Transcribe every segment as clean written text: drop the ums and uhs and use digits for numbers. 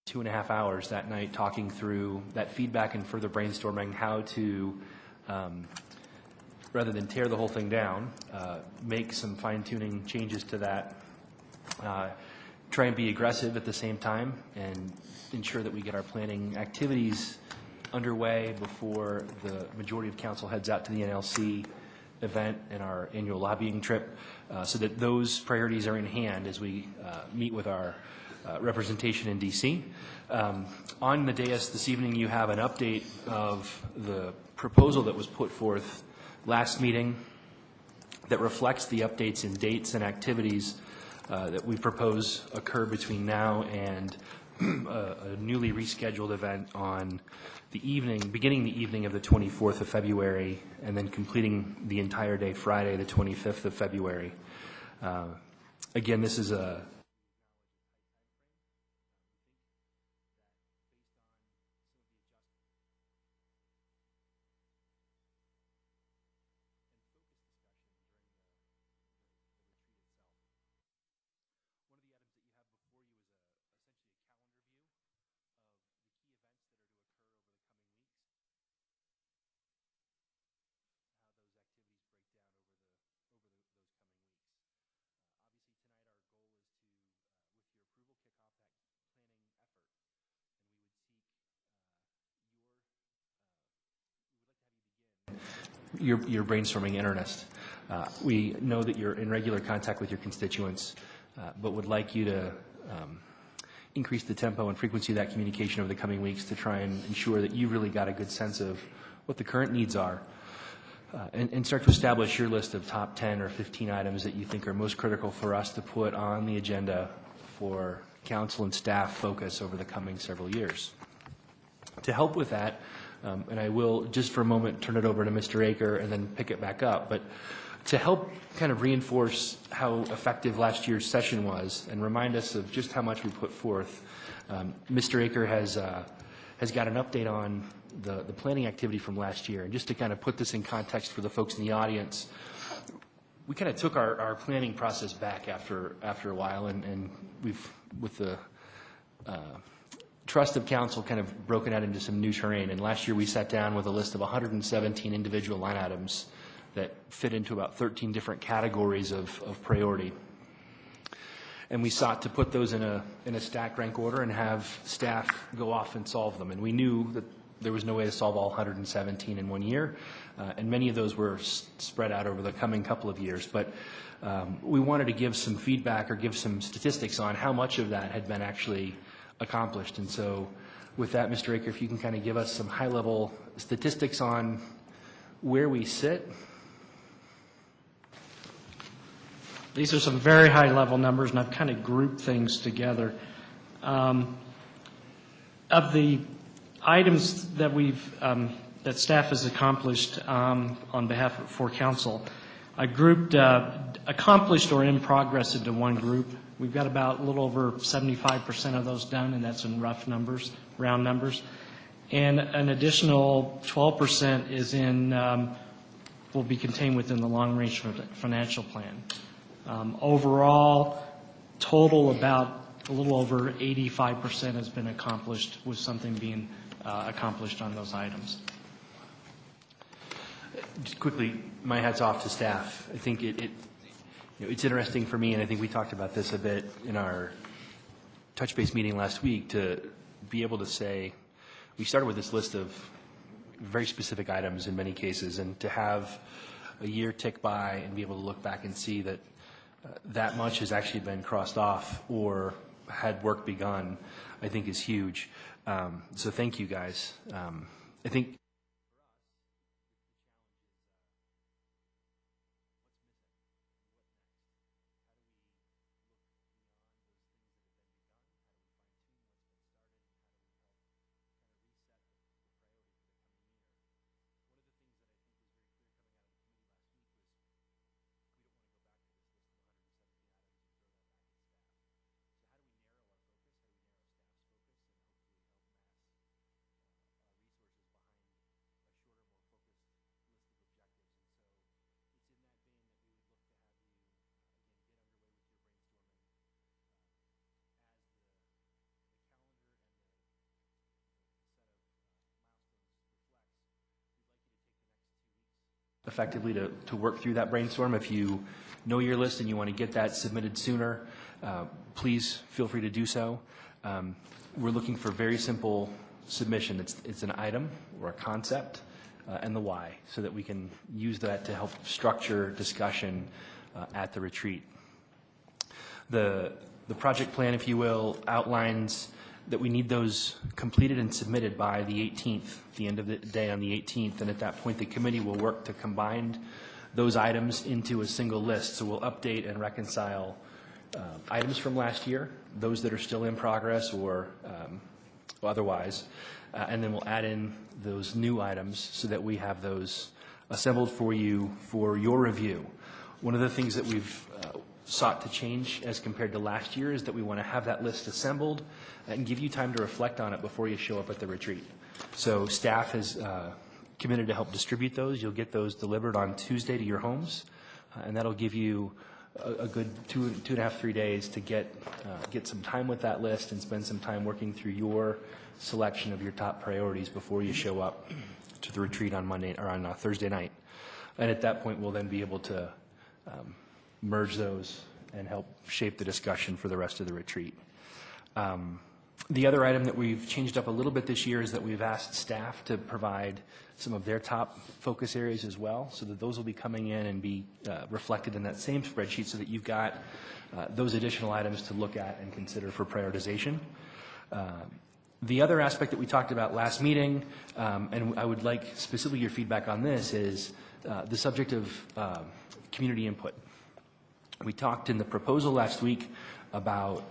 2.5 hours that night talking through that feedback and further brainstorming how to, rather than tear the whole thing down, make some fine-tuning changes to that, try and be aggressive at the same time, and ensure that we get our planning activities underway before the majority of council heads out to the NLC event and our annual lobbying trip, so that those priorities are in hand as we meet with our representation in D.C. On the dais this evening, you have an update of the proposal that was put forth last meeting that reflects the updates in dates and activities that we propose occur between now and a newly rescheduled event on the evening, beginning the evening of the 24th of February, and then completing the entire day Friday, the 25th of February. Again, this is a your brainstorming in earnest. We know that you're in regular contact with your constituents, but would like you to increase the tempo and frequency of that communication over the coming weeks to try and ensure that you really got a good sense of what the current needs are, and start to establish your list of top 10 or 15 items that you think are most critical for us to put on the agenda for council and staff focus over the coming several years. To help with that, and I will just for a moment turn it over to Mr. Aker and then pick it back up, but to help kind of reinforce how effective last year's session was and remind us of just how much we put forth, Mr. Aker has got an update on the planning activity from last year. And just to kind of put this in context for the folks in the audience, we kind of took our planning process back after a while, and we've, with the trust of council, kind of broken out into some new terrain. And last year we sat down with a list of 117 individual line items that fit into about 13 different categories of priority. And we sought to put those in a stack rank order and have staff go off and solve them. And we knew that there was no way to solve all 117 in 1 year, and many of those were spread out over the coming couple of years. But we wanted to give some feedback or give some statistics on how much of that had been actually accomplished. And so with that, Mr. Aker, if you can kind of give us some high-level statistics on where we sit. These are some very high-level numbers, and I've kind of grouped things together. Of the items that that staff has accomplished on behalf for council, I grouped accomplished or in progress into one group. We've got about a little over 75% of those done, and that's in rough numbers, round numbers. And an additional 12% is will be contained within the long-range financial plan. Overall, total about a little over 85% has been accomplished, with something being accomplished on those items. Just quickly, my hat's off to staff. I think it's interesting for me, and I think we talked about this a bit in our touch base meeting last week, to be able to say, we started with this list of very specific items in many cases, and to have a year tick by and be able to look back and see that that much has actually been crossed off or had work begun, I think is huge. So thank you, guys. I think effectively to work through that brainstorm. If you know your list and you want to get that submitted sooner, please feel free to do so. We're looking for very simple submission. It's an item or a concept and the why, so that we can use that to help structure discussion at the retreat. The project plan, if you will, outlines that we need those completed and submitted by the 18th, the end of the day on the 18th, and at that point the committee will work to combine those items into a single list. So we'll update and reconcile items from last year, those that are still in progress or otherwise, and then we'll add in those new items so that we have those assembled for you for your review. One of the things that we've sought to change as compared to last year is that we want to have that list assembled and give you time to reflect on it before you show up at the retreat. So staff has committed to help distribute those. You'll get those delivered on Tuesday to your homes, and that'll give you a good 2.5, 3 days to get some time with that list and spend some time working through your selection of your top priorities before you show up to the retreat on Monday or on Thursday night. And at that point, we'll then be able to merge those and help shape the discussion for the rest of the retreat. The other item that we've changed up a little bit this year is that we've asked staff to provide some of their top focus areas as well, so that those will be coming in and be reflected in that same spreadsheet, so that you've got those additional items to look at and consider for prioritization. The other aspect that we talked about last meeting, and I would like specifically your feedback on this, is the subject of community input. We talked in the proposal last week about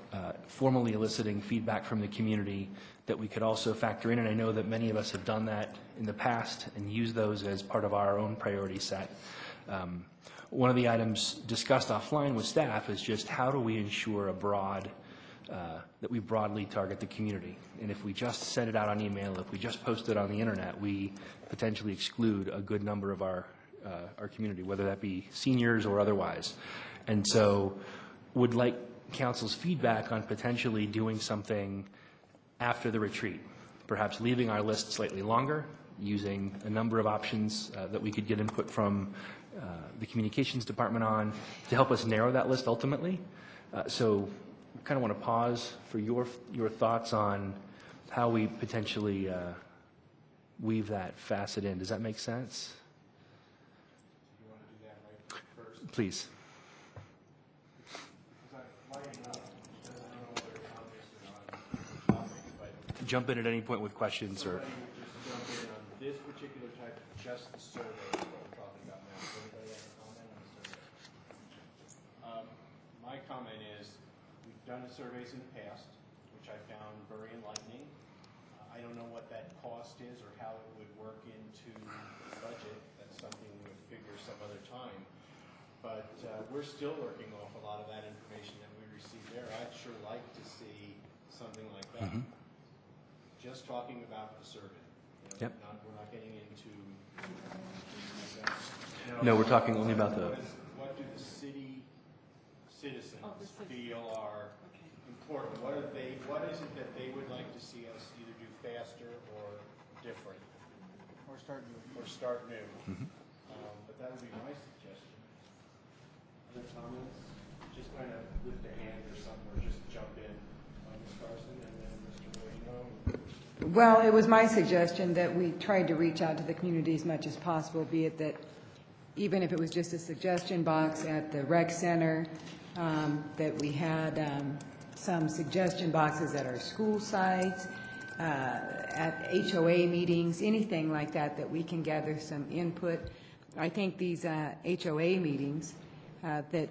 formally eliciting feedback from the community that we could also factor in, and I know that many of us have done that in the past and used those as part of our own priority set. One of the items discussed offline with staff is just how do we ensure that we broadly target the community. And if we just send it out on email, if we just post it on the internet, we potentially exclude a good number of our community, whether that be seniors or otherwise. And so would like council's feedback on potentially doing something after the retreat, perhaps leaving our list slightly longer, using a number of options that we could get input from the communications department on to help us narrow that list ultimately. So kind of want to pause for your thoughts on how we potentially weave that facet in. Does that make sense? You want to do that right first? Please. Jump in at any point with questions or. Somebody would just jump in on this particular type, just the survey is what we're talking about now. Does anybody have a comment on the survey? My comment is, we've done surveys in the past, which I found very enlightening. I don't know what that cost is or how it would work into the budget. That's something we'll figure some other time. But we're still working off a lot of that information that we received there. I'd sure like to see something like that. Mm-hmm. Just talking about the survey. Yep. We're not getting into. No, we're talking only about the. What do the city citizens feel are important? What is it that they would like to see us either do faster or different? Or start new. Mm-hmm. But that would be my suggestion. Other comments? Just kind of lift a hand or something, or just jump in. Ms. Carson and then Mr. Moreno. Well, it was my suggestion that we tried to reach out to the community as much as possible, be it that even if it was just a suggestion box at the rec center, that we had some suggestion boxes at our school sites, at HOA meetings, anything like that, that we can gather some input. I think these HOA meetings that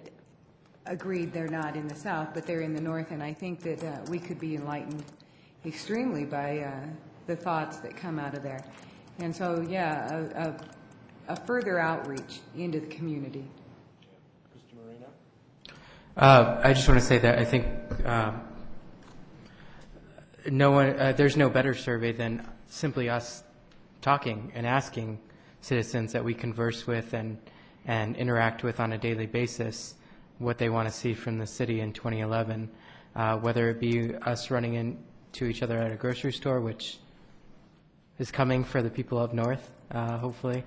agreed they're not in the South, but they're in the North, and I think that we could be enlightened extremely by the thoughts that come out of there. And so, yeah, a further outreach into the community. Mr. Moreno? I just want to say that I think there's no better survey than simply us talking and asking citizens that we converse with and interact with on a daily basis what they want to see from the city in 2011, whether it be us running into each other at a grocery store, which is coming for the people up north, hopefully,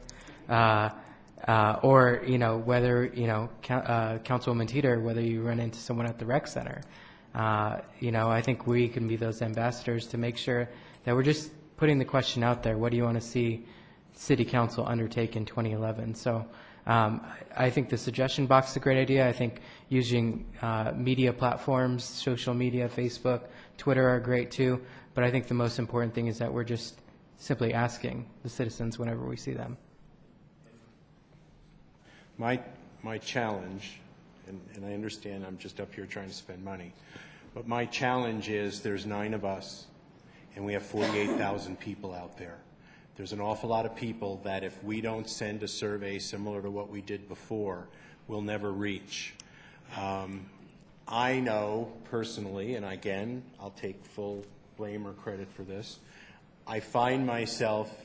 Or, whether, Councilwoman Teeter, whether you run into someone at the rec center. I think we can be those ambassadors to make sure that we're just putting the question out there, what do you want to see City Council undertake in 2011? So I think the suggestion box is a great idea. I think using media platforms, social media, Facebook, Twitter are great too. But I think the most important thing is that we're just simply asking the citizens whenever we see them. My challenge, and I understand I'm just up here trying to spend money, but my challenge is there's 9 of us, and we have 48,000 people out there. There's an awful lot of people that if we don't send a survey similar to what we did before, we'll never reach. I know personally, and again, I'll take full blame or credit for this, I find myself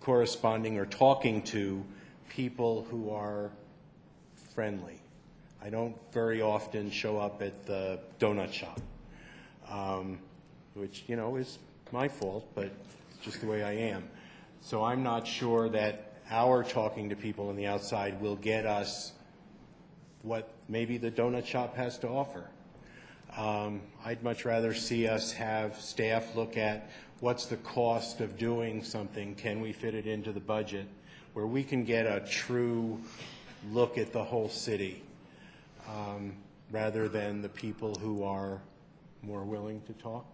corresponding or talking to people who are friendly. I don't very often show up at the donut shop, which, is my fault, but it's just the way I am. So I'm not sure that our talking to people on the outside will get us what maybe the donut shop has to offer. I'd much rather see us have staff look at what's the cost of doing something, can we fit it into the budget, where we can get a true look at the whole city, rather than the people who are more willing to talk.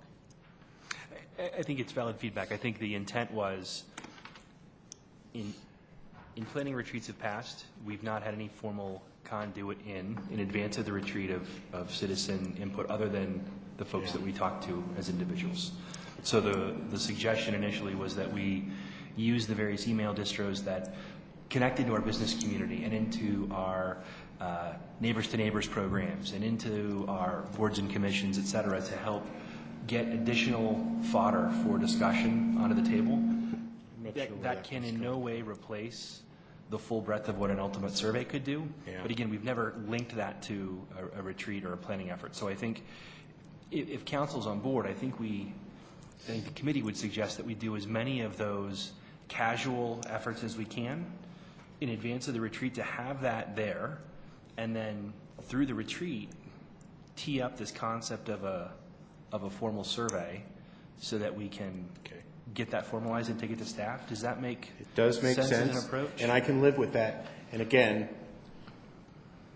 I think it's valid feedback. I think the intent was, in planning retreats of past, we've not had any formal conduit in advance of the retreat of citizen input other than the folks that we talk to as individuals. So the suggestion initially was that we use the various email distros that connect into our business community and into our neighbors to neighbors programs and into our boards and commissions, et cetera, to help get additional fodder for discussion onto the table. That can in no way replace the full breadth of what an ultimate survey could do. Yeah. But again, we've never linked that to a retreat or a planning effort. So I think if council's on board, I think the committee would suggest that we do as many of those casual efforts as we can in advance of the retreat to have that there, and then through the retreat tee up this concept of a formal survey so that we can get that formalized and take it to staff. Does that make It does make sense as an approach? And I can live with that. And again,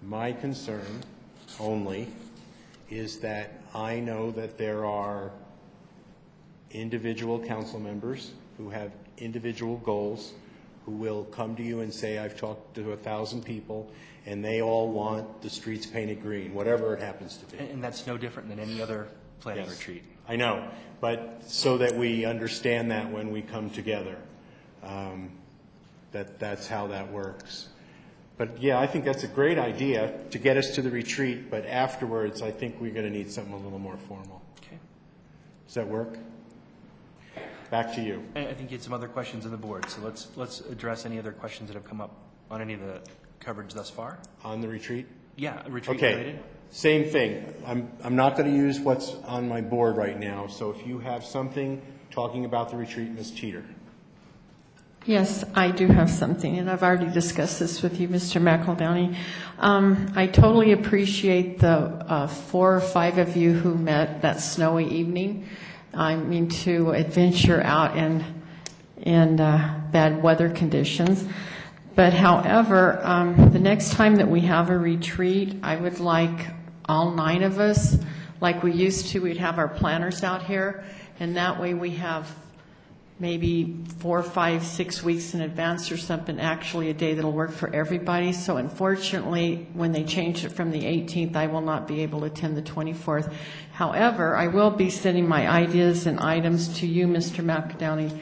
my concern only is that I know that there are individual council members who have individual goals who will come to you and say, I've talked to 1,000 people and they all want the streets painted green, whatever it happens to be. And that's no different than any other planning Yes. retreat. I know, but so that we understand that when we come together, that's how that works. But yeah, I think that's a great idea to get us to the retreat, but afterwards I think we're going to need something a little more formal. Okay. Does that work? Back to you. And I think you had some other questions on the board, so let's address any other questions that have come up on any of the coverage thus far. On the retreat? Yeah, retreat Okay, related. same thing. I'm not going to use what's on my board right now, so if you have something talking about the retreat, Ms. Teeter. Yes, I do have something, and I've already discussed this with you, Mr. McEldowney. I totally appreciate the 4 or 5 of you who met that snowy evening. I mean, to adventure out in bad weather conditions. But however, the next time that we have a retreat, I would like all 9 of us, like we used to, we'd have our planners out here, and that way we have maybe 4, 5, 6 weeks in advance or something, actually a day that'll work for everybody. So unfortunately, when they changed it from the 18th, I will not be able to attend the 24th. However, I will be sending my ideas and items to you, Mr. McEldowney,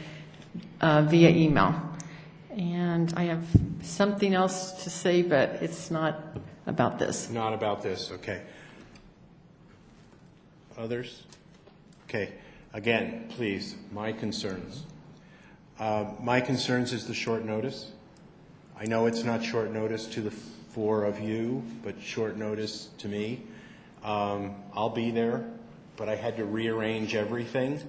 via email. And I have something else to say, but it's not about this. Not about this, okay. Others? Okay. Again, please, my concerns. My concerns is the short notice. I know it's not short notice to the 4 of you, but short notice to me. I'll be there, but I had to rearrange everything.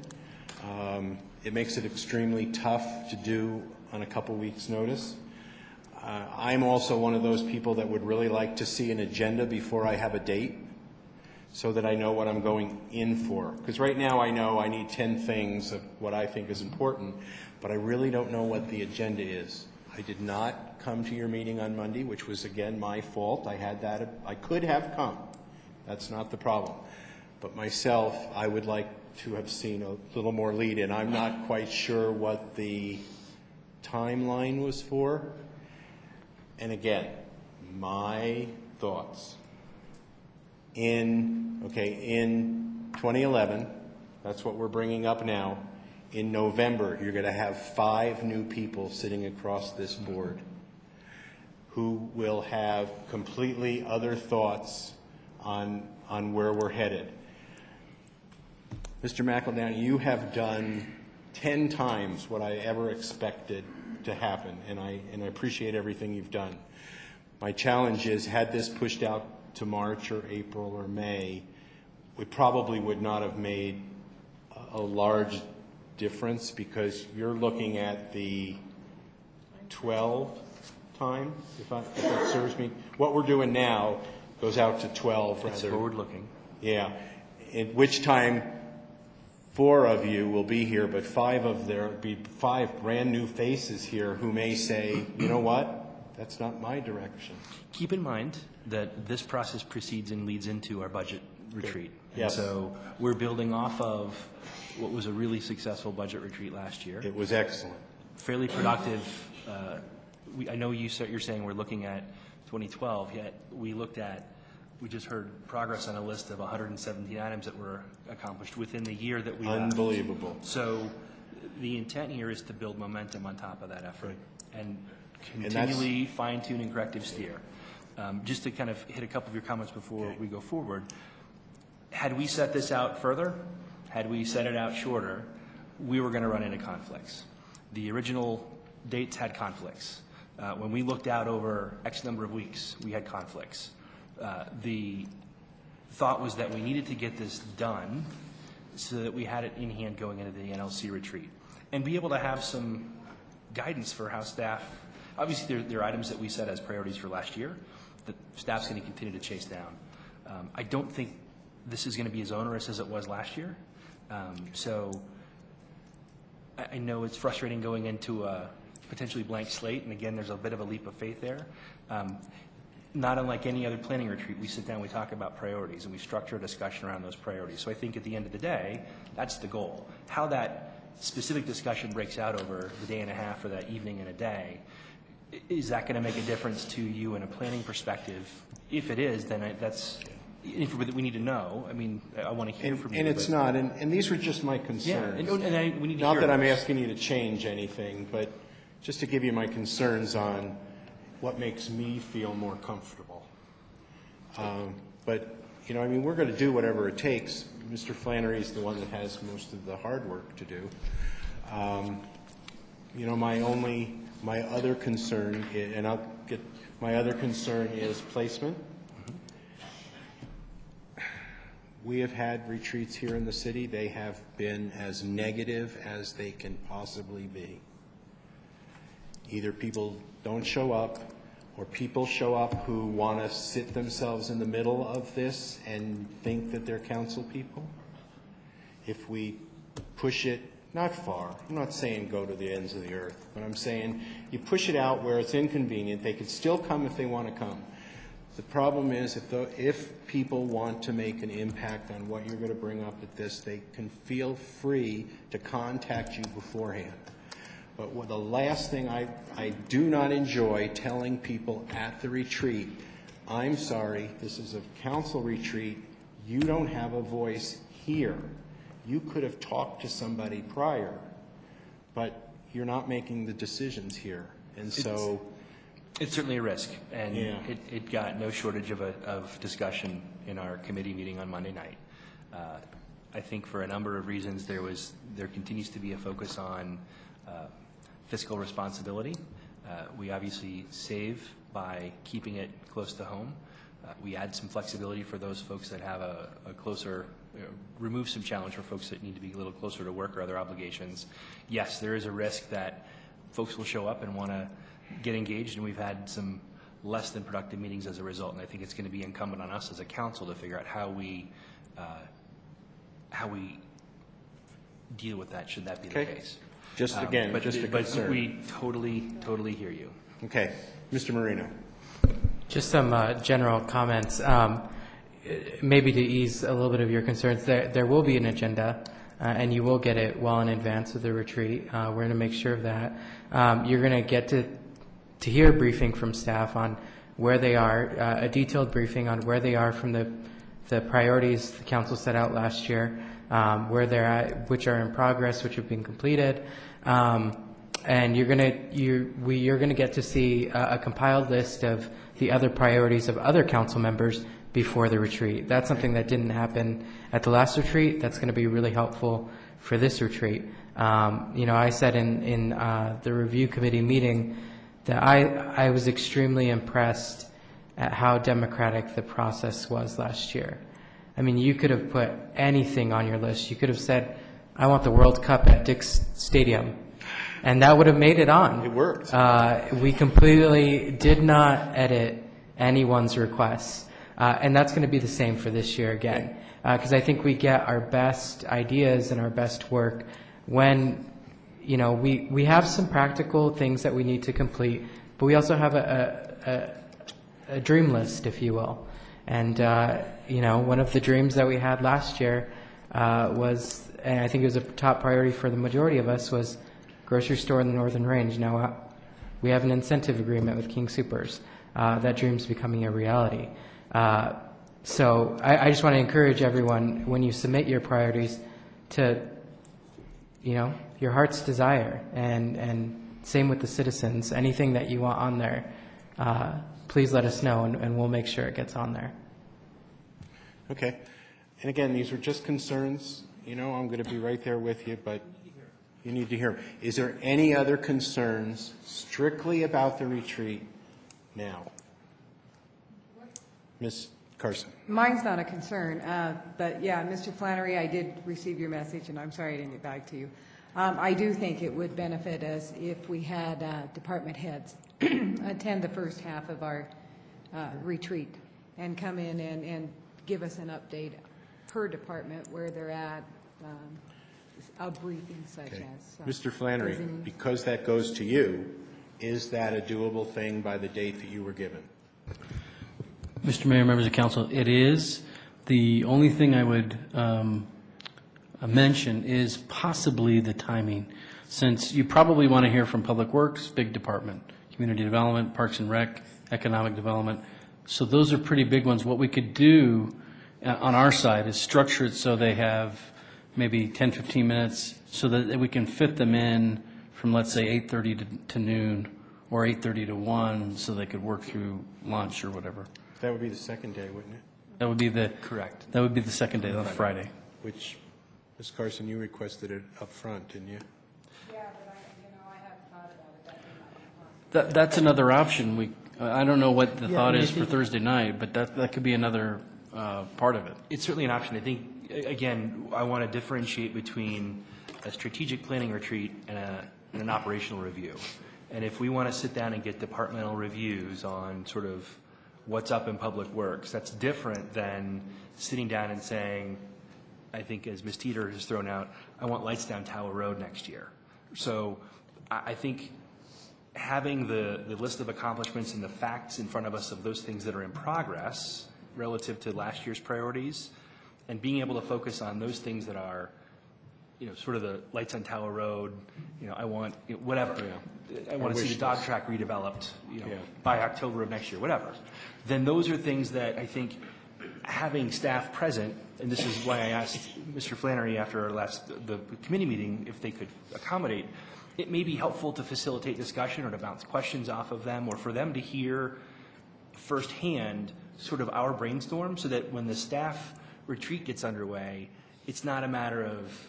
It makes it extremely tough to do on a couple weeks' notice. I'm also one of those people that would really like to see an agenda before I have a date, so that I know what I'm going in for. Because right now I know I need 10 things of what I think is important, but I really don't know what the agenda is. I did not come to your meeting on Monday, which was again my fault. I could have come. That's not the problem. But myself, I would like to have seen a little more lead in. I'm not quite sure what the timeline was for. And again, my thoughts. In 2011, that's what we're bringing up now, in November, you're going to have 5 new people sitting across this board who will have completely other thoughts on where we're headed. Mr. McEldowney, you have done 10 times what I ever expected to happen, and I appreciate everything you've done. My challenge is, had this pushed out to March or April or May, we probably would not have made a large difference, because you're looking at the 12 time, if that serves me. What we're doing now goes out to 12 It's rather. forward-looking. Yeah, at which time 4 of you will be here, but there'll be 5 brand new faces here who may say, you know what, that's not my direction. Keep in mind that this process precedes and leads into our budget retreat. Yes. And so we're building off of what was a really successful budget retreat last year. It was excellent. Fairly productive. I know you're saying we're looking at 2012, yet we just heard progress on a list of 117 items that were accomplished within the year that we left. Unbelievable. So the intent here is to build momentum on top of that effort and that's- continually fine-tune and corrective steer. Just to kind of hit a couple of your comments before we go forward, had we set this out further, had we set it out shorter, we were going to run into conflicts. The original dates had conflicts. When we looked out over X number of weeks, we had conflicts. The thought was that we needed to get this done so that we had it in hand going into the NLC retreat and be able to have some guidance for how staff, obviously there are items that we set as priorities for last year that staff's going to continue to chase down. I don't think this is going to be as onerous as it was last year. So I know it's frustrating going into a potentially blank slate, and again, there's a bit of a leap of faith there. Not unlike any other planning retreat, we sit down, we talk about priorities, and we structure a discussion around those priorities. So I think at the end of the day, that's the goal. How that specific discussion breaks out over the day and a half or that evening and a day, is that going to make a difference to you in a planning perspective? If it is, then that's information that we need to know. I mean, I want to hear from you. And it's not, and these were just my Yeah, concerns. we need to Not hear that I'm those. asking you to change anything, but just to give you my concerns on what makes me feel more comfortable. But, you know, I mean, we're going to do whatever it takes. Mr. Flannery's the one that has most of the hard work to do. You know, my other concern, my other concern is placement. We have had retreats here in the city. They have been as negative as they can possibly be. Either people don't show up, or people show up who want to sit themselves in the middle of this and think that they're council people. If we push it not far, I'm not saying go to the ends of the earth, but I'm saying you push it out where it's inconvenient. They could still come if they want to come. The problem is if people want to make an impact on what you're going to bring up at this, they can feel free to contact you beforehand. But the last thing I do not enjoy telling people at the retreat, I'm sorry, this is a council retreat, you don't have a voice here. You could have talked to somebody prior, but you're not making the decisions here. And so It's certainly a risk, and Yeah. it got no shortage of discussion in our committee meeting on Monday night. I think for a number of reasons, there continues to be a focus on fiscal responsibility. We obviously save by keeping it close to home. We add some flexibility for those folks that have a closer, remove some challenge for folks that need to be a little closer to work or other obligations. Yes, there is a risk that folks will show up and want to get engaged, and we've had some less than productive meetings as a result. And I think it's going to be incumbent on us as a council to figure out how we deal with that, should that be the Okay. case. Just again, But just a but concern. we totally hear you. Okay. Mr. Marino. Just some general comments. Maybe to ease a little bit of your concerns, there will be an agenda, and you will get it well in advance of the retreat. We're going to make sure of that. You're going to get to hear a briefing from staff on where they are, a detailed briefing on where they are from the priorities the council set out last year, where they're at, which are in progress, which have been completed. And you're going to get to see a compiled list of the other priorities of other council members before the retreat. That's something that didn't happen at the last retreat. That's going to be really helpful for this retreat. I said in the review committee meeting that I was extremely impressed at how democratic the process was last year. I mean, you could have put anything on your list. You could have said, I want the World Cup at Dick's Stadium. And that would have made it on. It worked. We completely did not edit anyone's requests. And that's going to be the same for this year again. Because I think we get our best ideas and our best work when, we have some practical things that we need to complete, but we also have a dream list, if you will. And, one of the dreams that we had last year was, and I think it was a top priority for the majority of us, was grocery store in the Northern Range. Now, we have an incentive agreement with King Soopers. That dream's becoming a reality. So I just want to encourage everyone, when you submit your priorities, to, your heart's desire, and same with the citizens. Anything that you want on there, please let us know, and we'll make sure it gets on there. Okay. And again, these are just concerns. I'm going to be right there with you, but you need to hear. Is there any other concerns strictly about the retreat now? Ms. Carson. Mine's not a concern, but yeah, Mr. Flannery, I did receive your message, and I'm sorry I didn't get back to you. I do think it would benefit us if we had department heads attend the first half of our retreat and come in and give us an update per department where they're at, a briefing such Okay. as. Mr. Flannery, presenting- because that goes to you, is that a doable thing by the date that you were given? Mr. Mayor, members of council, it is. The only thing I would mention is possibly the timing, since you probably want to hear from Public Works, big department, Community Development, Parks and Rec, Economic Development. So those are pretty big ones. What we could do on our side is structure it so they have maybe 10, 15 minutes so that we can fit them in from, let's say, 8:30 to noon or 8:30 to 1 so they could work through lunch or whatever. That would be the second day, wouldn't it? That would be Correct. That would be the second day, on Friday. Which, Ms. Carson, you requested it up front, didn't you? Yeah, but I haven't thought about it. That's another option. I don't know what the thought is for Thursday night, but that could be another part of it. It's certainly an option. I think, again, I want to differentiate between a strategic planning retreat and an operational review. And if we want to sit down and get departmental reviews on sort of what's up in Public Works, that's different than sitting down and saying, I think as Ms. Teeter has thrown out, I want lights down Tower Road next year. So I think having the list of accomplishments and the facts in front of us of those things that are in progress relative to last year's priorities, and being able to focus on those things that are, sort of the lights on Tower Road, I want, whatever. I want to see the dog track redeveloped, by October of next year, whatever. Then those are things that I think having staff present, and this is why I asked Mr. Flannery after the committee meeting if they could accommodate, it may be helpful to facilitate discussion or to bounce questions off of them, or for them to hear firsthand sort of our brainstorm, so that when the staff retreat gets underway, it's not a matter of,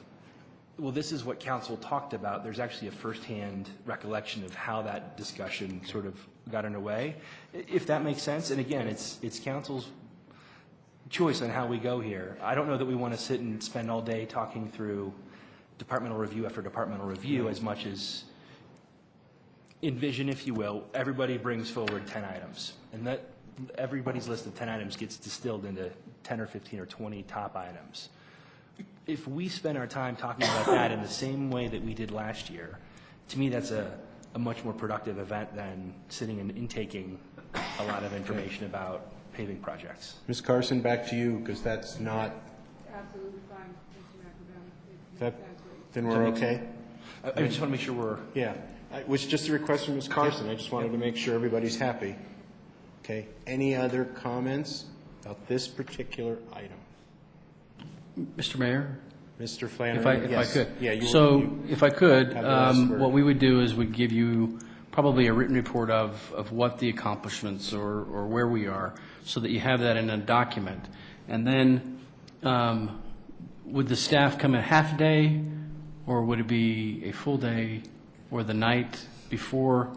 well, this is what council talked about. There's actually a firsthand recollection of how that discussion sort of got underway, if that makes sense. And again, it's council's choice on how we go here. I don't know that we want to sit and spend all day talking through departmental review after departmental review as much as envision, if you will, everybody brings forward 10 items, and that everybody's list of 10 items gets distilled into 10 or 15 or 20 top items. If we spend our time talking about that in the same way that we did last year, to me, that's a much more productive event than sitting and intaking a lot of information about paving projects. Ms. Carson, back to you, because that's not, Absolutely fine, Mr. McEldowney. that, then we're okay? I just want to make sure we're, Yeah, it was just a request from Ms. Carson. I just wanted to make sure everybody's happy. Okay, any other comments about this particular item? Mr. Mayor? Mr. Flannery? If I Yes. could. Yeah, you So you- if I could, have the last word. what we would do is we'd give you probably a written report of what the accomplishments or where we are, so that you have that in a document. And then, would the staff come a half day, or would it be a full day, or the night before?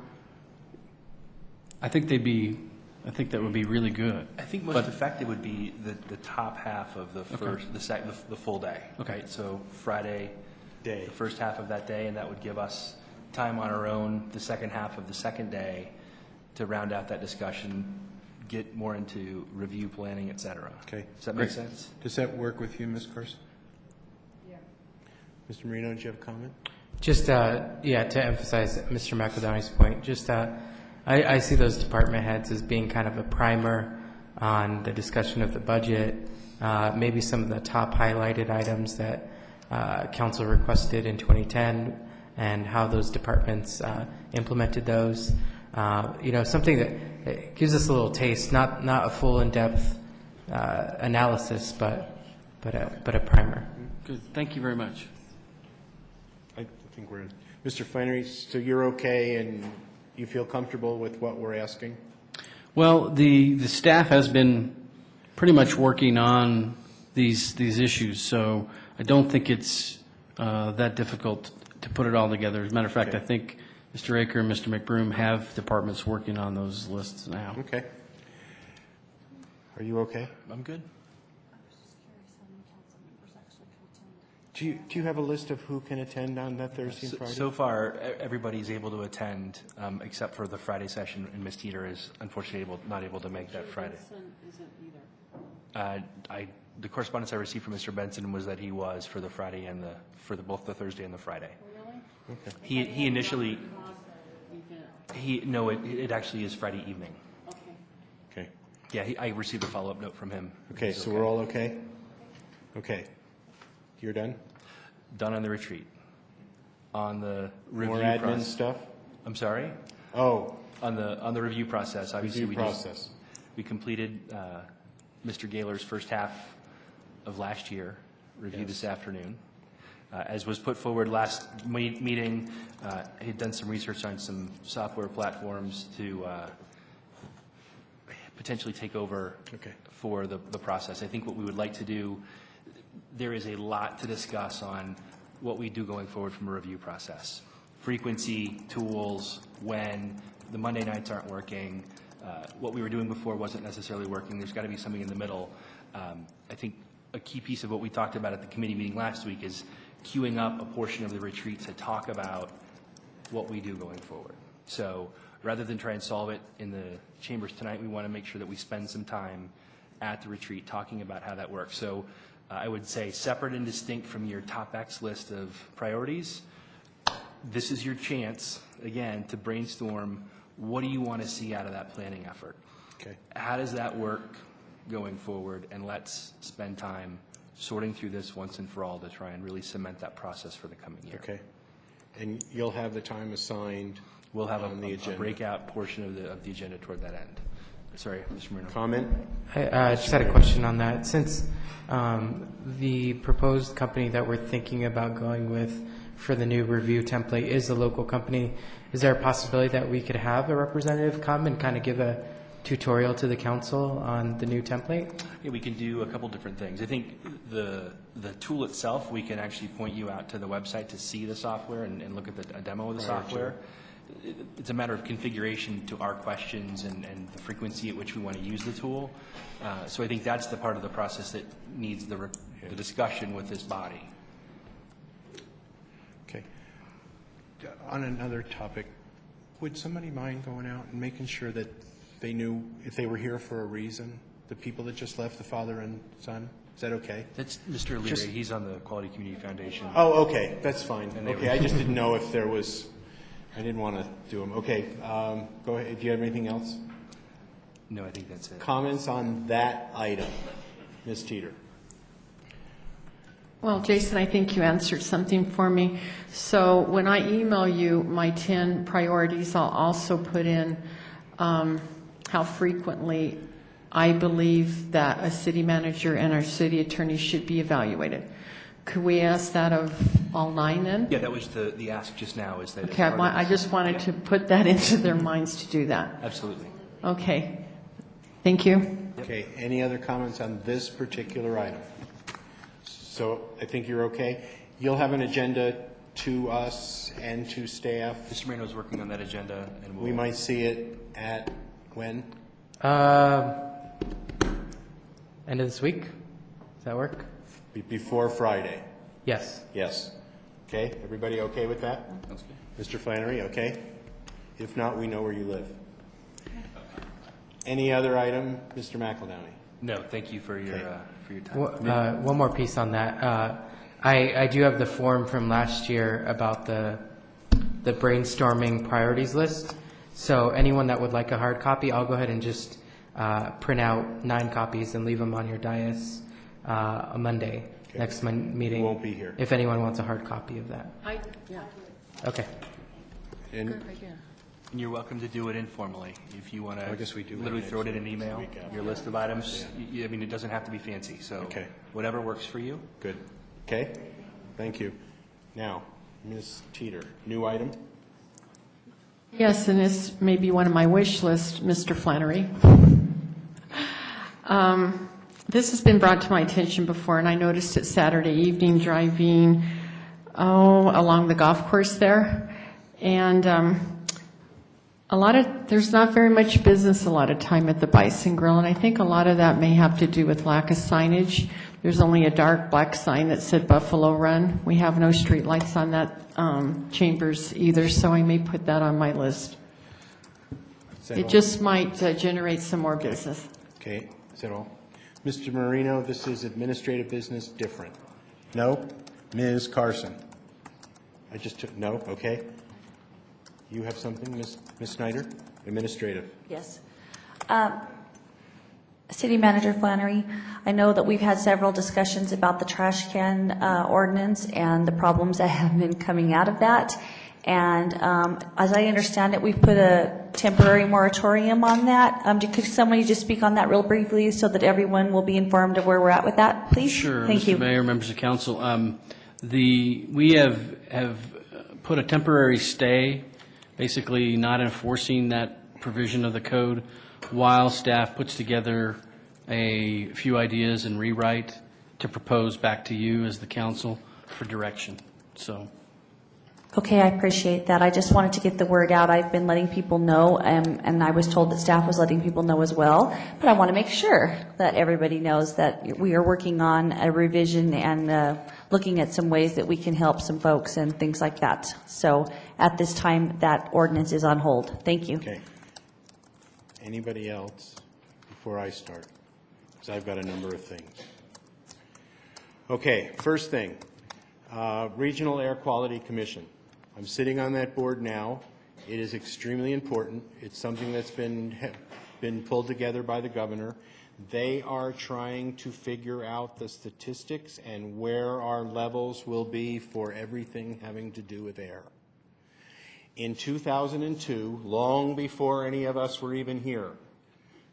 I think that would be really good. I think most effective would be the top half of the first, the full day. Okay. Right? So Friday, Day. the first half of that day, and that would give us time on our own, the second half of the second day, to round out that discussion, get more into review, planning, et cetera. Okay. Does that make Great. sense? Does that work with you, Ms. Carson? Yeah. Mr. Marino, did you have a comment? Just, yeah, to emphasize Mr. McEldowney's point, just, I see those department heads as being kind of a primer on the discussion of the budget, maybe some of the top highlighted items that council requested in 2010, and how those departments implemented those. Something that gives us a little taste, not a full in-depth analysis, but a primer. Good, thank you very much. I think we're in. Mr. Flannery, so you're okay and you feel comfortable with what we're asking? Well, the staff has been pretty much working on these issues, so I don't think it's that difficult to put it all together. As a matter of fact, Okay. I think Mr. Aker and Mr. McBroom have departments working on those lists now. Okay. Are you okay? I'm good. Do you have a list of who can attend on that Thursday and Friday? So far, everybody's able to attend, except for the Friday session, and Ms. Teeter is unfortunately not able to make that Friday. The correspondence I received from Mr. Benson was that he was for the Friday and both the Thursday and the Friday. Okay. He initially, it actually is Friday evening. Okay. Yeah, I received a follow-up note from him. Okay, He's so we're all okay? Okay. You're done? done on the retreat. On the review More admin process. stuff? I'm sorry? Oh, On the review process, obviously. review process. We completed Mr. Gaylor's first half of last year, review Yes. this afternoon. As was put forward last meeting, he had done some research on some software platforms to potentially take over Okay. for the process. I think what we would like to do, there is a lot to discuss on what we do going forward from a review process. Frequency, tools, when, the Monday nights aren't working, what we were doing before wasn't necessarily working, there's got to be something in the middle. I think a key piece of what we talked about at the committee meeting last week is queuing up a portion of the retreat to talk about what we do going forward. So rather than try and solve it in the chambers tonight, we want to make sure that we spend some time at the retreat talking about how that works. So I would say separate and distinct from your top X list of priorities, this is your chance, again, to brainstorm what do you want to see out of that planning effort. Okay. How does that work going forward? And let's spend time sorting through this once and for all to try and really cement that process for the coming year. Okay. And you'll have the time assigned We'll have on the a agenda. breakout portion of the agenda toward that end. Sorry, Mr. Marino. Comment? I just had a question on that. Since the proposed company that we're thinking about going with for the new review template is a local company, is there a possibility that we could have a representative come and kind of give a tutorial to the council on the new template? Yeah, we can do a couple different things. I think the tool itself, we can actually point you out to the website to see the software and look at a demo of the software. It's a matter of configuration to our questions and the frequency at which we want to use the tool. So I think that's the part of the process that needs the discussion with this body. Okay. On another topic, would somebody mind going out and making sure that they knew if they were here for a reason, the people that just left, the father and son? Is that okay? That's Mr. Leary. He's on the Quality Community Foundation. Oh, okay, that's fine. And they Okay, I just didn't know if there was, I didn't want to do them. Okay, go ahead. Do you have anything else? No, I think that's it. Comments on that item? Ms. Teeter? Well, Jason, I think you answered something for me. So when I email you my 10 priorities, I'll also put in how frequently I believe that a city manager and our city attorney should be evaluated. Could we ask that of all 9 then? Yeah, that was the ask just now, is that. Okay, I just wanted to put that into their minds to do that. Absolutely. Okay, thank you. Okay, any other comments on this particular item? So I think you're okay. You'll have an agenda to us and to staff. Mr. Marino's working on that agenda, and We might see it at when? End of this week? Does that work? Before Friday? Yes. Yes. Okay, everybody okay with that? Mr. Flannery, okay? If not, we know where you live. Any other item, Mr. McEldowney? No, thank you for your time. One more piece on that. I do have the form from last year about the brainstorming priorities list. So anyone that would like a hard copy, I'll go ahead and just print out 9 copies and leave them on your dais on Monday, next meeting. Won't be here. If anyone wants a hard copy of that. Yeah. Okay. And And you're welcome to do it informally. If you want to I guess we do literally have throw it in next an email, week after. your list of items, I mean, it doesn't have to be fancy. So Okay. whatever works for you. good. Okay, thank you. Now, Ms. Teeter, new item? Yes, and it's maybe one of my wish list, Mr. Flannery. This has been brought to my attention before, and I noticed it Saturday evening driving, along the golf course there. And there's not very much business a lot of time at the Bison Grill, and I think a lot of that may have to do with lack of signage. There's only a dark black sign that said Buffalo Run. We have no street lights on that Chambers either, so I may put that on my list. Is that It all? just might generate some more business. Okay, is that all? Mr. Marino, this is administrative business different. No? Ms. Carson? I just took, no, okay. You have something, Ms. Snyder? Administrative. Yes. City Manager Flannery, I know that we've had several discussions about the trash can ordinance and the problems that have been coming out of that. And as I understand it, we've put a temporary moratorium on that. Could somebody just speak on that real briefly so that everyone will be informed of where we're at with that, please? Sure, Thank you. Mr. Mayor, members of council. We have put a temporary stay, basically not enforcing that provision of the code, while staff puts together a few ideas and rewrite to propose back to you as the council for direction. So. Okay, I appreciate that. I just wanted to get the word out. I've been letting people know, and I was told that staff was letting people know as well. But I want to make sure that everybody knows that we are working on a revision and looking at some ways that we can help some folks and things like that. So at this time, that ordinance is on hold. Thank you. Okay. Anybody else before I start? Because I've got a number of things. Okay, first thing, Regional Air Quality Commission. I'm sitting on that board now. It is extremely important. It's something that's been pulled together by the governor. They are trying to figure out the statistics and where our levels will be for everything having to do with air. In 2002, long before any of us were even here,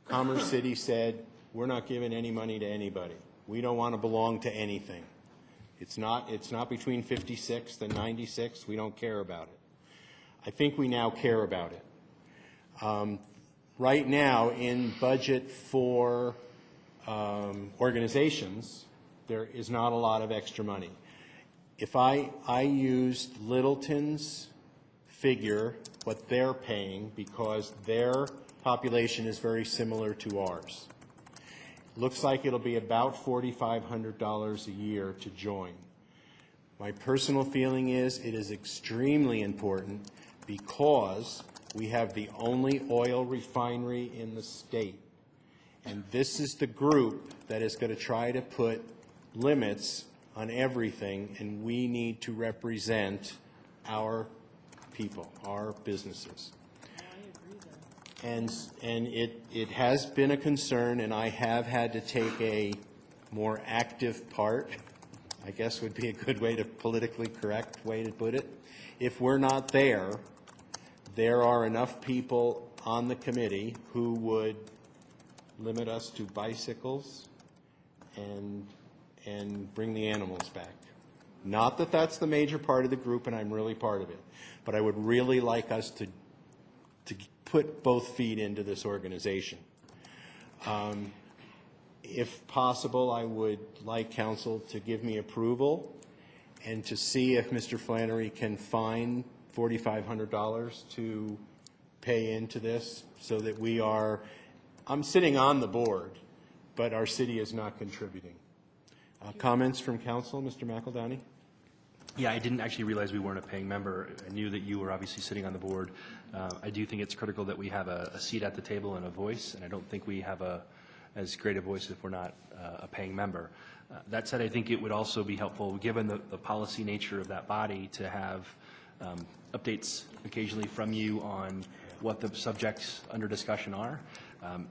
Commerce City said, we're not giving any money to anybody. We don't want to belong to anything. It's not between 56th and 96th. We don't care about it. I think we now care about it. Right now, in budget for organizations, there is not a lot of extra money. If I used Littleton's figure, what they're paying, because their population is very similar to ours. Looks like it'll be about $4,500 a year to join. My personal feeling is it is extremely important because We have the only oil refinery in the state. And this is the group that is going to try to put limits on everything, and we need to represent our people, our businesses. And it has been a concern, and I have had to take a more active part, I guess would be a good way to politically correct way to put it. If we're not there, there are enough people on the committee who would limit us to bicycles and bring the animals back. Not that that's the major part of the group, and I'm really part of it, but I would really like us to put both feet into this organization. If possible, I would like council to give me approval and to see if Mr. Flannery can find $4,500 to pay into this so that we are, I'm sitting on the board, but our city is not contributing. Comments from council, Mr. McEldowney? Yeah, I didn't actually realize we weren't a paying member. I knew that you were obviously sitting on the board. I do think it's critical that we have a seat at the table and a voice, and I don't think we have as great a voice if we're not a paying member. That said, I think it would also be helpful, given the policy nature of that body, to have updates occasionally from you on what the subjects under discussion are.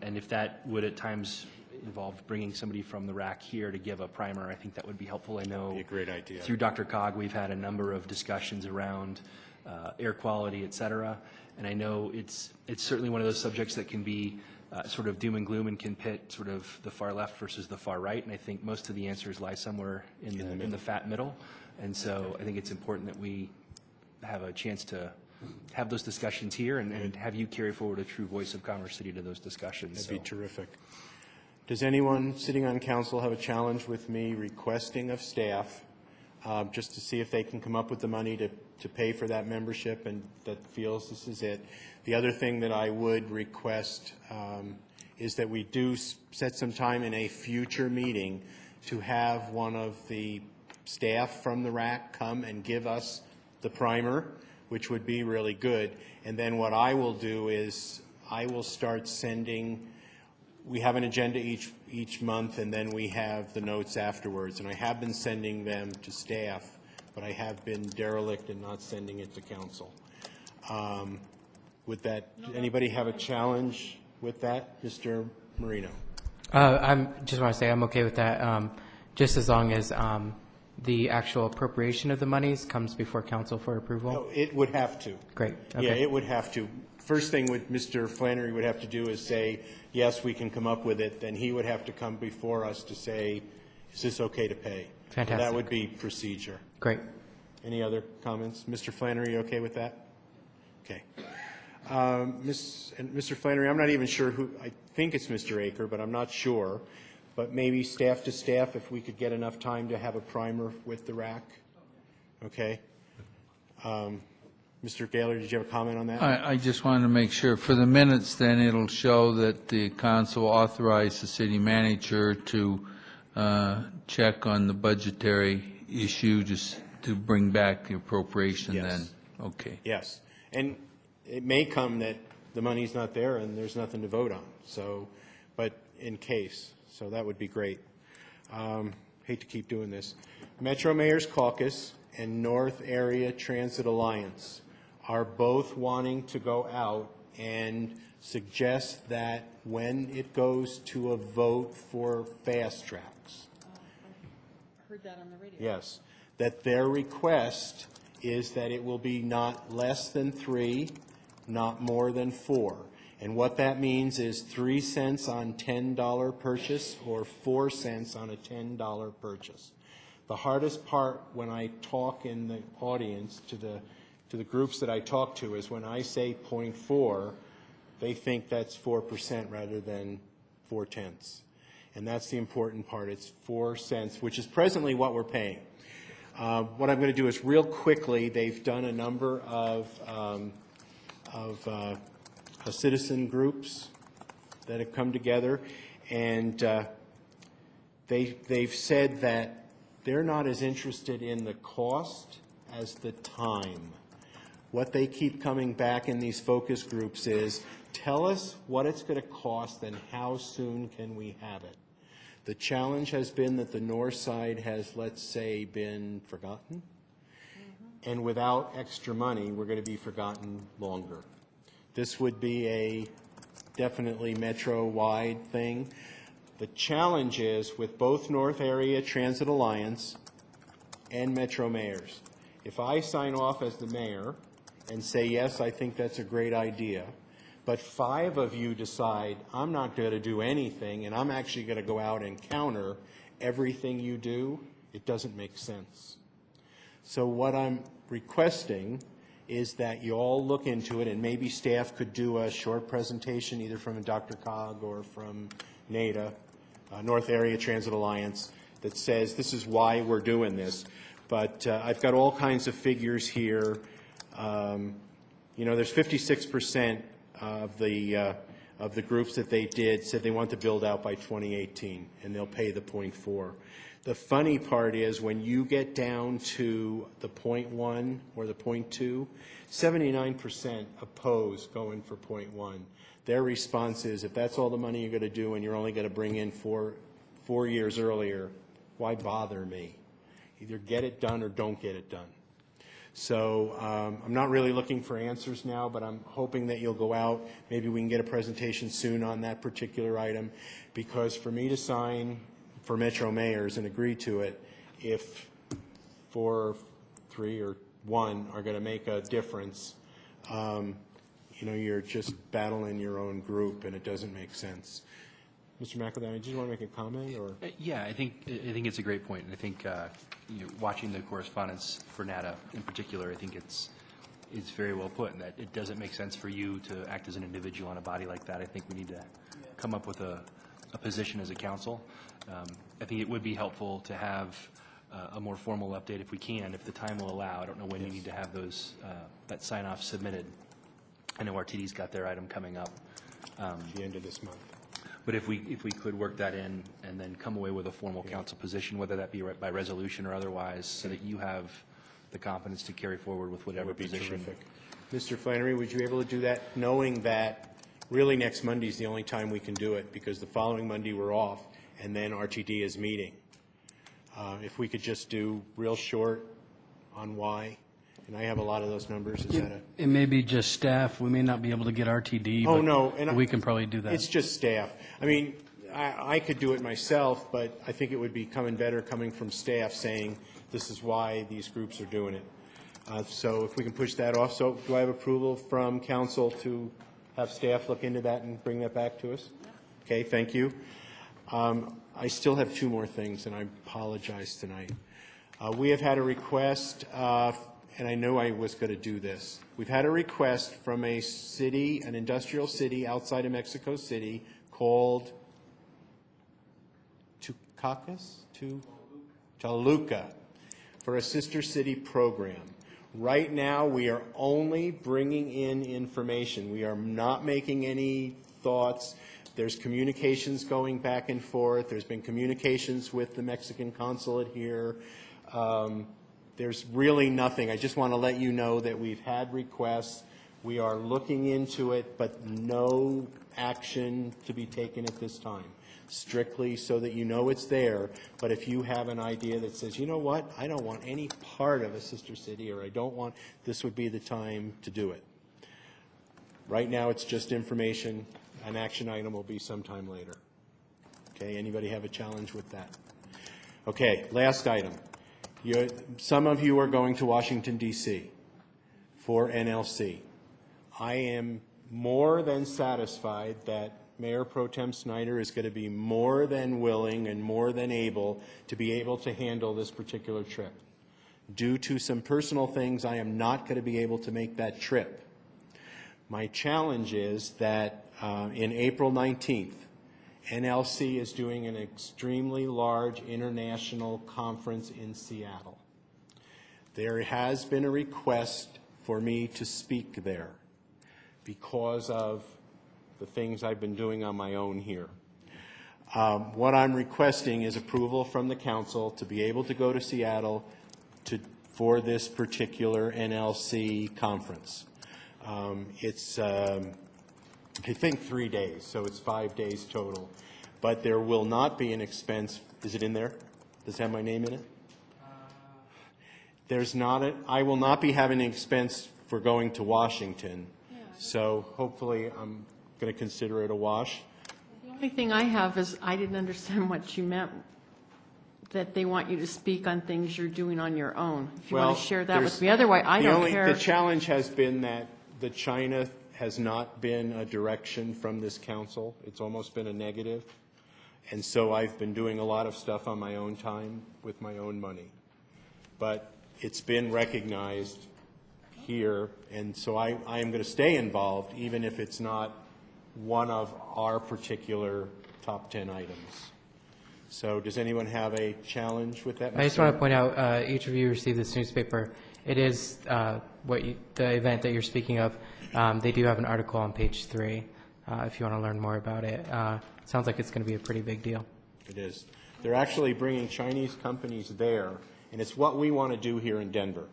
And if that would at times involve bringing somebody from the RAC here to give a primer, I think that would be helpful. I know Be a great idea. through Dr. Cog, we've had a number of discussions around air quality, et cetera. And I know it's certainly one of those subjects that can be sort of doom and gloom and can pit sort of the far left versus the far right. And I think most of the answers lie somewhere in the fat middle. And so I think it's important that we have a chance to have those discussions here and have you carry forward a true voice of Commerce City to those discussions. That'd be terrific. Does anyone sitting on council have a challenge with me requesting of staff just to see if they can come up with the money to pay for that membership and that feels this is it? The other thing that I would request is that we do set some time in a future meeting to have one of the staff from the RAC come and give us the primer, which would be really good. And then what I will do is I will start sending. We have an agenda each month, and then we have the notes afterwards. And I have been sending them to staff, but I have been derelict in not sending it to council. With that, anybody have a challenge with that? Mr. Marino? I just want to say I'm okay with that, just as long as the actual appropriation of the monies comes before council for approval. No, it would have to. Great. Okay. Yeah, it would have to. First thing what Mr. Flannery would have to do is say, yes, we can come up with it. Then he would have to come before us to say, is this okay to pay? Fantastic. That would be procedure. Great. Any other comments? Mr. Flannery, you okay with that? Okay. Mr. Flannery, I'm not even sure who, I think it's Mr. Aker, but I'm not sure. But maybe staff to staff, if we could get enough time to have a primer with the RAC. Okay. Mr. Gaylor, did you have a comment on that? I just wanted to make sure, for the minutes, then it'll show that the council authorized the city manager to check on the budgetary issue, just to bring back the appropriation Yes. then? Okay. Yes. And it may come that the money's not there and there's nothing to vote on. So, but in case, so that would be great. Hate to keep doing this. Metro Mayor's Caucus and North Area Transit Alliance are both wanting to go out and suggest that when it goes to a vote for fast tracks. Heard that on the radio. Yes, that their request is that it will be not less than 3, not more than 4. And what that means is 3 cents on $10 purchase or 4 cents on a $10 purchase. The hardest part when I talk in the audience to the groups that I talk to is when I say 0.4, they think that's 4% rather than 4/10. And that's the important part. It's 4 cents, which is presently what we're paying. What I'm going to do is real quickly, they've done a number of citizen groups that have come together, and they've said that they're not as interested in the cost as the time. what they keep coming back in these focus groups is, tell us what it's going to cost and how soon can we have it. The challenge has been that the north side has, let's say, been forgotten. And without extra money, we're going to be forgotten longer. This would be a definitely metro-wide thing. The challenge is with both North Area Transit Alliance and Metro Mayors. If I sign off as the mayor and say, yes, I think that's a great idea, but 5 of you decide, I'm not going to do anything, and I'm actually going to go out and counter everything you do, it doesn't make sense. So what I'm requesting is that you all look into it, and maybe staff could do a short presentation, either from Dr. Cog or from NADA, North Area Transit Alliance, that says this is why we're doing this. But I've got all kinds of figures here. You know, there's 56% of the groups that they did said they want to build out by 2018, and they'll pay the 0.4. The funny part is when you get down to the 0.1 or the 0.2, 79% oppose going for 0.1. Their response is, if that's all the money you're going to do and you're only going to bring in four years earlier, why bother me? Either get it done or don't get it done. So I'm not really looking for answers now, but I'm hoping that you'll go out. Maybe we can get a presentation soon on that particular item, because for me to sign for Metro Mayors and agree to it, if 4, 3, or 1 are going to make a difference, you know, you're just battling your own group, and it doesn't make sense. Mr. McEldowney, did you want to make a comment? Or? Yeah, I think it's a great point. And I think you know, watching the correspondence for NADA in particular, I think it's very well put, and that it doesn't make sense for you to act as an individual on a body like that. I think we need to come up with a position as a council. I think it would be helpful to have a more formal update if we can, if the time will allow. I don't know when you need to have those that sign-off submitted. I know RTD's got their item coming up. The end of this month. But if we could work that in and then come away with a formal council position, whether that be by resolution or otherwise, so that you have the confidence to carry forward with whatever position. Terrific. Mr. Flannery, would you be able to do that, knowing that really next Monday is the only time we can do it, because the following Monday we're off, and then RTD is meeting? If we could just do real short on why, and I have a lot of those numbers. Is that a? It may be just staff. We may not be able to get RTD. Oh, but no. And we can probably do that. It's just staff. I mean, I could do it myself, but I think it would be better coming from staff saying, this is why these groups are doing it. So if we can push that off. So do I have approval from council to have staff look into that and bring that back to us? Okay, thank you. I still have 2 more things, and I apologize tonight. We have had a request, and I know I was going to do this. We've had a request from a city, an industrial city outside of Mexico City called Toluca, for a sister city program. Right now, we are only bringing in information. We are not making any thoughts. There's communications going back and forth. There's been communications with the Mexican consulate here. There's really nothing. I just want to let you know that we've had requests. We are looking into it, but no action to be taken at this time. Strictly so that you know it's there, but if you have an idea that says, you know what, I don't want any part of a sister city, or I don't want, this would be the time to do it. Right now, it's just information. An action item will be sometime later. Okay, anybody have a challenge with that? Okay, last item. Some of you are going to Washington, D.C. for NLC. I am more than satisfied that Mayor Pro Tem Snyder is going to be more than willing and more than able to be able to handle this particular trip. Due to some personal things, I am not going to be able to make that trip. My challenge is that in April 19th, NLC is doing an extremely large international conference in Seattle. There has been a request for me to speak there because of the things I've been doing on my own here. What I'm requesting is approval from the council to be able to go to Seattle for this particular NLC conference. It's, I think, 3 days, so it's 5 days total. But there will not be an expense. Is it in there? Does it have my name in it? There's not I will not be having an expense for going to Washington. So hopefully I'm going to consider it a wash. The only thing I have is I didn't understand what you meant, that they want you to speak on things you're doing on your own. If you want to share that with me. Otherwise, I don't care. The challenge has been that the China has not been a direction from this council. It's almost been a negative. And so I've been doing a lot of stuff on my own time with my own money. But it's been recognized here, and so I am going to stay involved, even if it's not one of our particular top 10 items. So does anyone have a challenge with that? I just want to point out, each of you received this newspaper. It is the event that you're speaking of. They do have an article on page 3 if you want to learn more about it. It sounds like it's going to be a pretty big deal. It is. They're actually bringing Chinese companies there, and it's what we want to do here in Denver.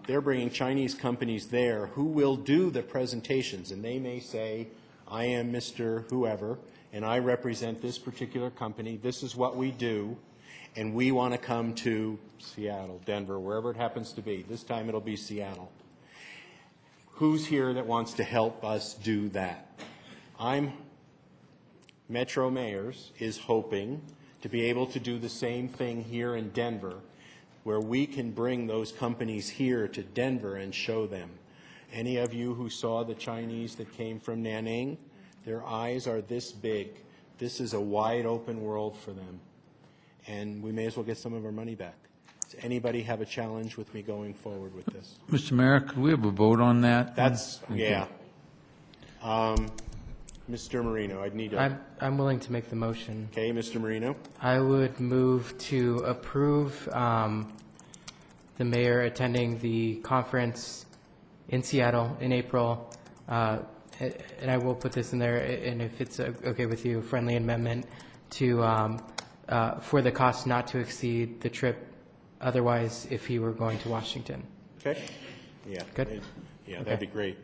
They're bringing Chinese companies there who will do the presentations, and they may say, I am Mr. Whoever, and I represent this particular company. This is what we do, and we want to come to Seattle, Denver, wherever it happens to be. This time it'll be Seattle. Who's here that wants to help us do that? Metro Mayors is hoping to be able to do the same thing here in Denver, where we can bring those companies here to Denver and show them. Any of you who saw the Chinese that came from Nanning, their eyes are this big. This is a wide open world for them. And we may as well get some of our money back. Does anybody have a challenge with me going forward with this? Mr. Mayor, could we have a vote on that? That's, yeah. Mr. Marino, I'd need a... I'm willing to make the motion. Okay, Mr. Marino? I would move to approve the mayor attending the conference in Seattle in April, and I will put this in there, and if it's okay with you, a friendly amendment to for the cost not to exceed the trip otherwise if he were going to Washington. Okay? Yeah. Good? Yeah, Okay. that'd be great.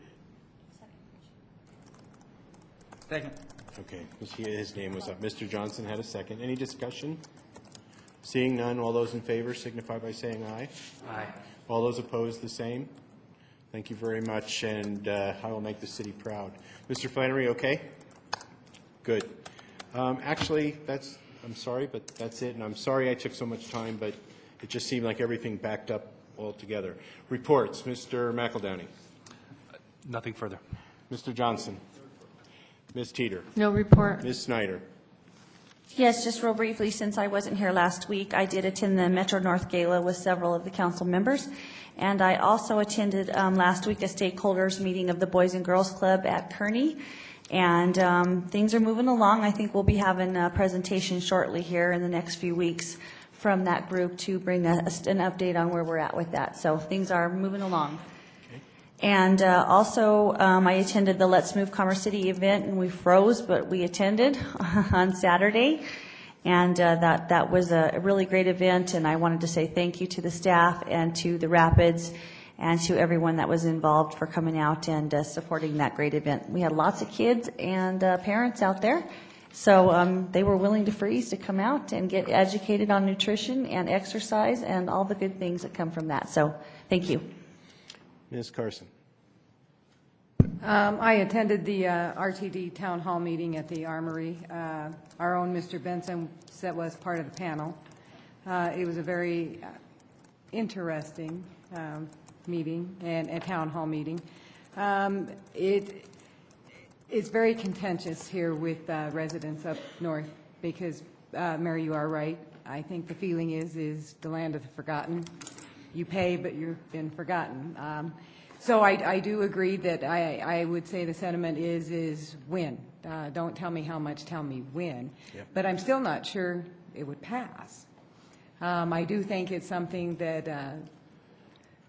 Second. Okay, his name was up. Mr. Johnson had a second. Any discussion? Seeing none, all those in favor signify by saying aye. Aye. All those opposed, the same. Thank you very much, and I will make the city proud. Mr. Flannery, okay? Good. Actually, I'm sorry, but that's it, and I'm sorry I took so much time, but it just seemed like everything backed up altogether. Reports, Mr. McEldowney. Nothing further. Mr. Johnson. Ms. Teeter. No report. Ms. Snyder. Yes, just real briefly, since I wasn't here last week, I did attend the Metro North Gala with several of the council members, and I also attended last week a stakeholders meeting of the Boys and Girls Club at Kearney, and things are moving along. I think we'll be having a presentation shortly here in the next few weeks from that group to bring an update on where we're at with that. So things are moving along. And also, I attended the Let's Move Commerce City event, and we froze, but we attended on Saturday. And that was a really great event, and I wanted to say thank you to the staff and to the Rapids and to everyone that was involved for coming out and supporting that great event. We had lots of kids and parents out there, so they were willing to freeze to come out and get educated on nutrition and exercise and all the good things that come from that. So thank you. Ms. Carson. I attended the RTD Town Hall meeting at the Armory. Our own Mr. Benson was part of the panel. It was a very interesting meeting and a town hall meeting. It's very contentious here with residents up north because, Mary, you are right. I think the feeling is the land of the forgotten. You pay, but you've been forgotten. So I do agree that I would say the sentiment is win. Don't tell me how much, tell me when. Yep. But I'm still not sure it would pass. I do think it's something that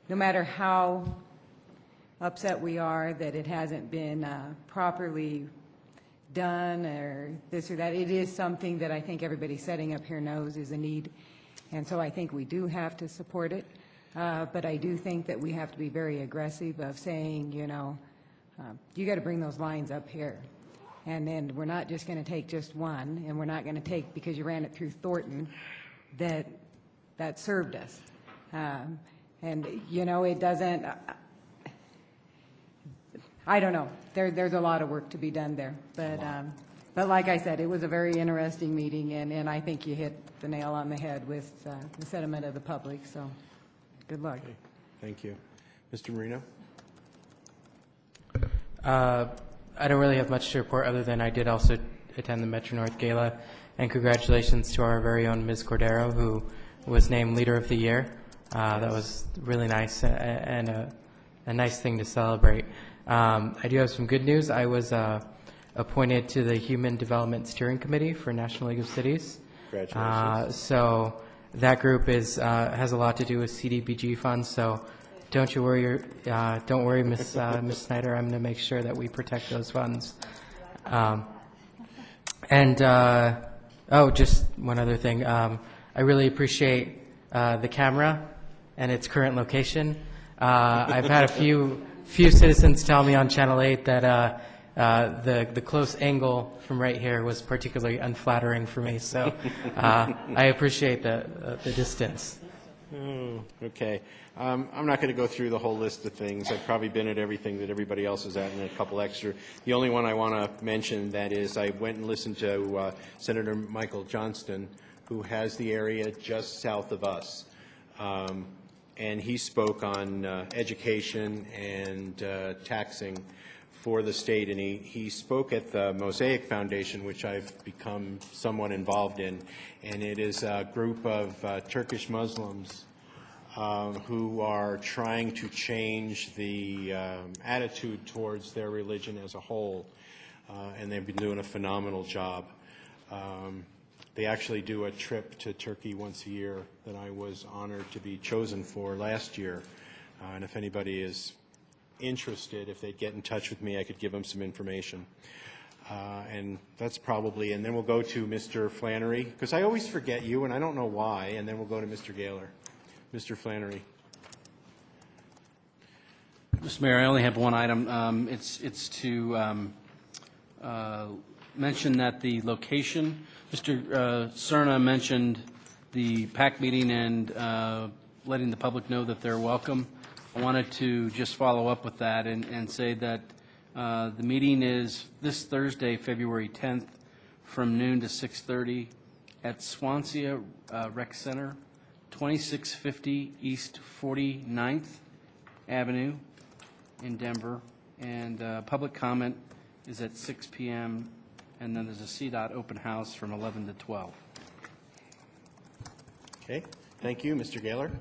no matter how upset we are that it hasn't been properly done or this or that, it is something that I think everybody setting up here knows is a need. And so I think we do have to support it. But I do think that we have to be very aggressive of saying, you got to bring those lines up here. And then we're not just going to take just one, and we're not going to take, because you ran it through Thornton, that served us. And, it doesn't, I don't know. There's a lot of work to be done there. But like I said, it was a very interesting meeting, and I think you hit the nail on the head with the sentiment of the public, so good luck. Okay. Thank you. Mr. Marino? I don't really have much to report other than I did also attend the Metro North Gala, and congratulations to our very own Ms. Cordero, who was named Leader of the Year. That was really nice and a nice thing to celebrate. I do have some good news. I was appointed to the Human Development Steering Committee for National League of Cities. Congratulations. So that group has a lot to do with CDBG funds. So don't you worry, don't worry, Ms. Snyder. I'm going to make sure that we protect those funds. Just one other thing. I really appreciate the camera and its current location. I've had a few citizens tell me on Channel 8 that the close angle from right here was particularly unflattering for me. So I appreciate the distance. Oh, okay. I'm not going to go through the whole list of things. I've probably been at everything that everybody else is at and a couple extra. The only one I want to mention, that is, I went and listened to Senator Michael Johnston, who has the area just south of us. And he spoke on education and taxing for the state, and he spoke at the Mosaic Foundation, which I've become somewhat involved in, and it is a group of Turkish Muslims who are trying to change the attitude towards their religion as a whole, and they've been doing a phenomenal job. They actually do a trip to Turkey once a year that I was honored to be chosen for last year, and if anybody is interested, if they'd get in touch with me, I could give them some information. And that's probably, and then we'll go to Mr. Flannery, because I always forget you, and I don't know why, and then we'll go to Mr. Gaylor. Mr. Flannery. Mr. Mayor, I only have one item. It's to mention that the location, Mr. Cerna mentioned the PAC meeting and letting the public know that they're welcome. I wanted to just follow up with that and say that the meeting is this Thursday, February 10th, from noon to 6:30 at Swansea Rec Center, 2650 East 49th Avenue in Denver. And public comment is at 6 p.m. and then there's a CDOT open house from 11 to 12. Okay, thank you. Mr. Gaylor?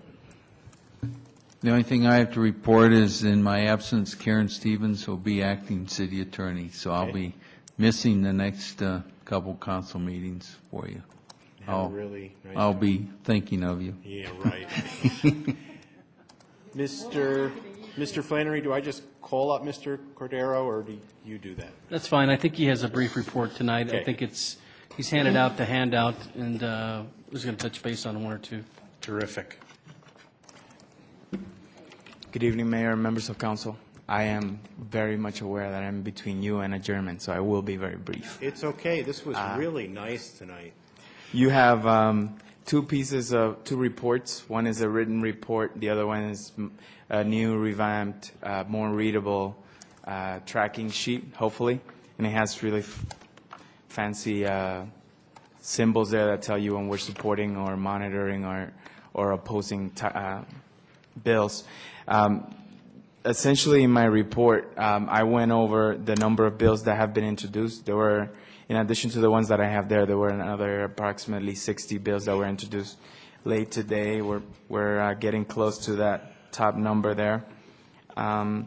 The only thing I have to report is, in my absence, Karen Stevens will be acting city attorney, so I'll Okay. be missing the next couple council meetings for you. Have a really nice I'll time. be thinking of you. Yeah, right. Mr. Flannery, do I just call up Mr. Cordero, or do you do that? That's fine. I think he has a brief report tonight. I Okay. think he's handed out the handout and was going to touch base on one or two. Terrific. Good evening, Mayor and members of council. I am very much aware that I'm between you and adjournment, so I will be very brief. It's okay. This was really nice tonight. You have two reports. One is a written report. The other one is a new, revamped, more readable tracking sheet, hopefully. And it has really fancy symbols there that tell you when we're supporting or monitoring or opposing bills. Essentially, in my report, I went over the number of bills that have been introduced. There were, in addition to the ones that I have there were another approximately 60 bills that were introduced late today. We're getting close to that top number there. I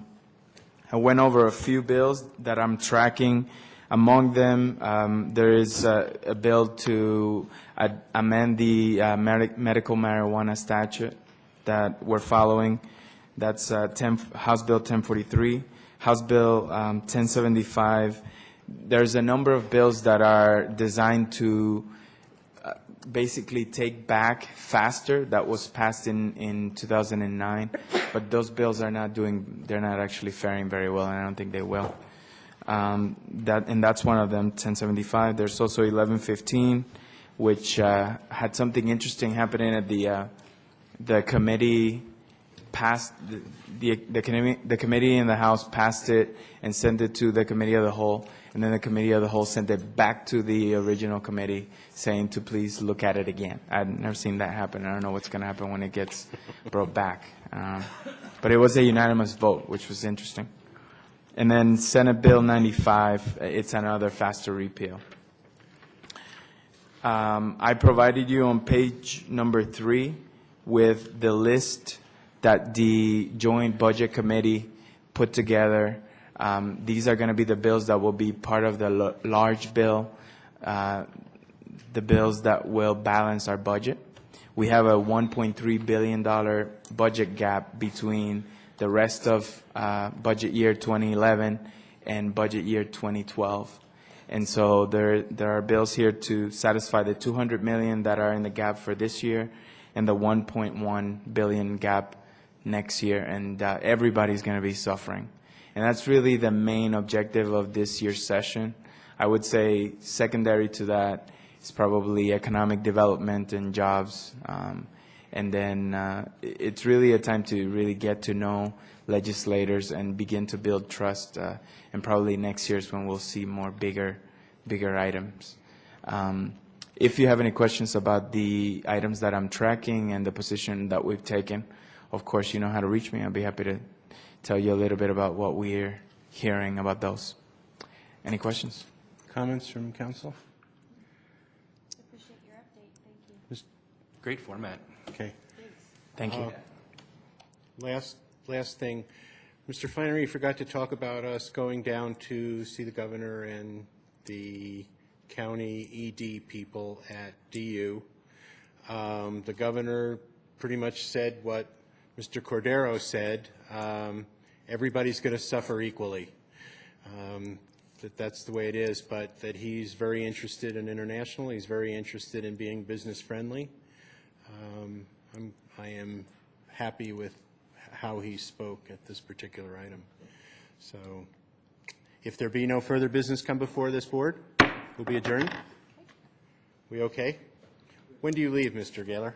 went over a few bills that I'm tracking. Among them, there is a bill to amend the medical marijuana statute that we're following. That's House Bill 1043, House Bill 1075. There's a number of bills that are designed to basically take back faster that was passed in 2009, but those bills are not they're not actually faring very well, and I don't think they will. That's one of them, 1075. There's also 1115, which had something interesting happening at the committee passed the committee in the House passed it and sent it to the committee of the whole, and then the committee of the whole sent it back to the original committee saying to please look at it again. I've never seen that happen. I don't know what's going to happen when it gets brought back. But it was a unanimous vote, which was interesting. And then Senate Bill 95, it's another faster repeal. I provided you on page number 3 with the list that the Joint Budget Committee put together. These are going to be the bills that will be part of the large bill, the bills that will balance our budget. We have a $1.3 billion budget gap between the rest of budget year 2011 and budget year 2012. And so there are bills here to satisfy the $200 million that are in the gap for this year and the $1.1 billion gap next year, and everybody's going to be suffering. And that's really the main objective of this year's session. I would say secondary to that is probably economic development and jobs. And then it's really a time to really get to know legislators and begin to build trust. And probably next year is when we'll see more bigger items. If you have any questions about the items that I'm tracking and the position that we've taken, of course, you know how to reach me. I'll be happy to tell you a little bit about what we're hearing about those. Any questions? Comments from council? Appreciate your update. Thank you. Great format. Okay. Thank you. Last thing, Mr. Flannery, you forgot to talk about us going down to see the governor and the county ED people at DU. The governor pretty much said what Mr. Cordero said. Everybody's going to suffer equally. That's the way it is, but that he's very interested in international. He's very interested in being business friendly. I am happy with how he spoke at this particular item. So if there be no further business come before this board, we'll be adjourned. We okay? When do you leave, Mr. Gaylor?